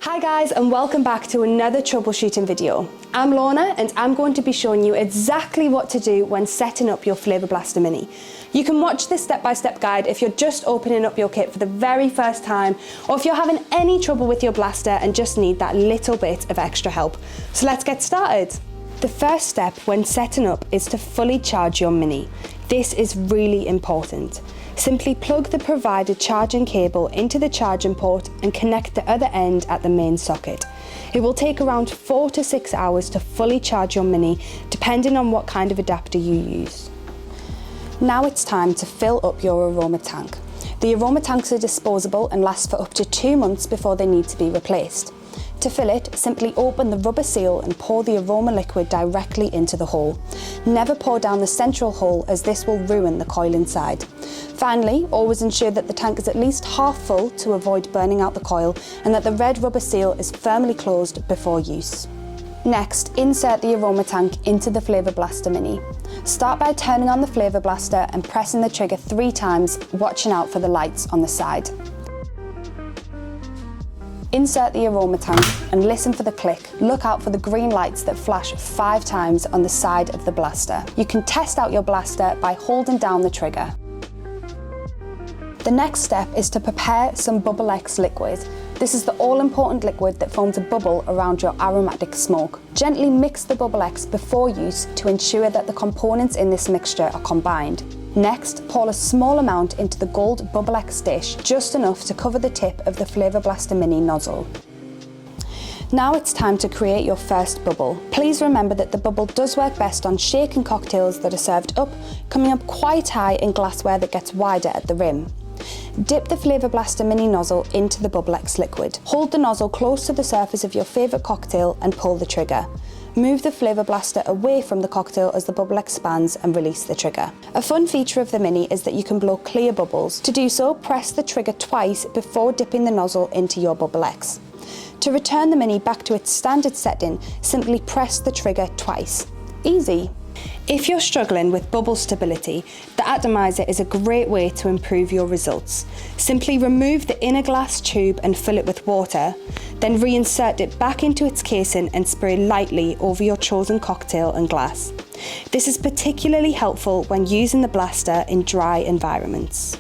Hi guys, and welcome back to another troubleshooting video. I'm Lorna and I'm going to be showing you exactly what to do when setting up your Flavour Blaster Mini. You can watch this step-by-step guide if you're just opening up your kit for the very first time, or if you're having any trouble with your blaster and just need that little bit of extra help. So let's get started. The first step when setting up is to fully charge your Mini. This is really important. Simply plug the provided charging cable into the charging port and connect the other end at the main socket. It will take around 4 to 6 hours to fully charge your Mini, depending on what kind of adapter you use. Now it's time to fill up your aroma tank. The aroma tanks are disposable and last for up to 2 months before they need to be replaced. To fill it, simply open the rubber seal and pour the aroma liquid directly into the hole. Never pour down the central hole, as this will ruin the coil inside. Finally, always ensure that the tank is at least half full to avoid burning out the coil, and that the red rubber seal is firmly closed before use. Next, insert the aroma tank into the Flavour Blaster Mini. Start by turning on the Flavour Blaster and pressing the trigger 3 times, watching out for the lights on the side. Insert the aroma tank and listen for the click. Look out for the green lights that flash 5 times on the side of the blaster. You can test out your blaster by holding down the trigger. The next step is to prepare some Bubble X liquid. This is the all-important liquid that forms a bubble around your aromatic smoke. Gently mix the Bubble X before use to ensure that the components in this mixture are combined. Next, pour a small amount into the gold Bubble X dish, just enough to cover the tip of the Flavour Blaster Mini nozzle. Now it's time to create your first bubble. Please remember that the bubble does work best on shaken cocktails that are served up, coming up quite high in glassware that gets wider at the rim. Dip the Flavour Blaster Mini nozzle into the Bubble X liquid. Hold the nozzle close to the surface of your favourite cocktail and pull the trigger. Move the Flavour Blaster away from the cocktail as the bubble expands and release the trigger. A fun feature of the Mini is that you can blow clear bubbles. To do so, press the trigger twice before dipping the nozzle into your Bubble X. To return the Mini back to its standard setting, simply press the trigger twice. Easy. If you're struggling with bubble stability, the ATOMISER is a great way to improve your results. Simply remove the inner glass tube and fill it with water, then reinsert it back into its casing and spray lightly over your chosen cocktail and glass. This is particularly helpful when using the blaster in dry environments.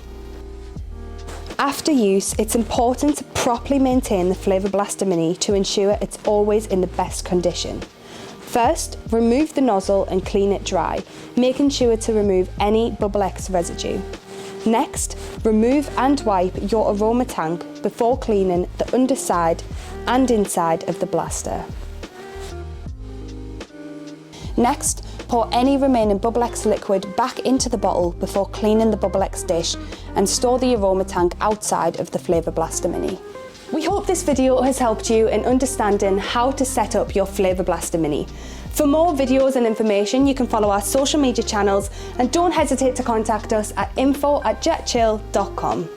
After use, it's important to properly maintain the Flavour Blaster Mini to ensure it's always in the best condition. First, remove the nozzle and clean it dry, making sure to remove any Bubble X residue. Next, remove and wipe your aroma tank before cleaning the underside and inside of the blaster. Next, pour any remaining Bubble X liquid back into the bottle before cleaning the Bubble X dish, and store the aroma tank outside of the Flavour Blaster Mini. We hope this video has helped you in understanding how to set up your Flavour Blaster Mini. For more videos and information, you can follow our social media channels, and don't hesitate to contact us at info@jetchill.com.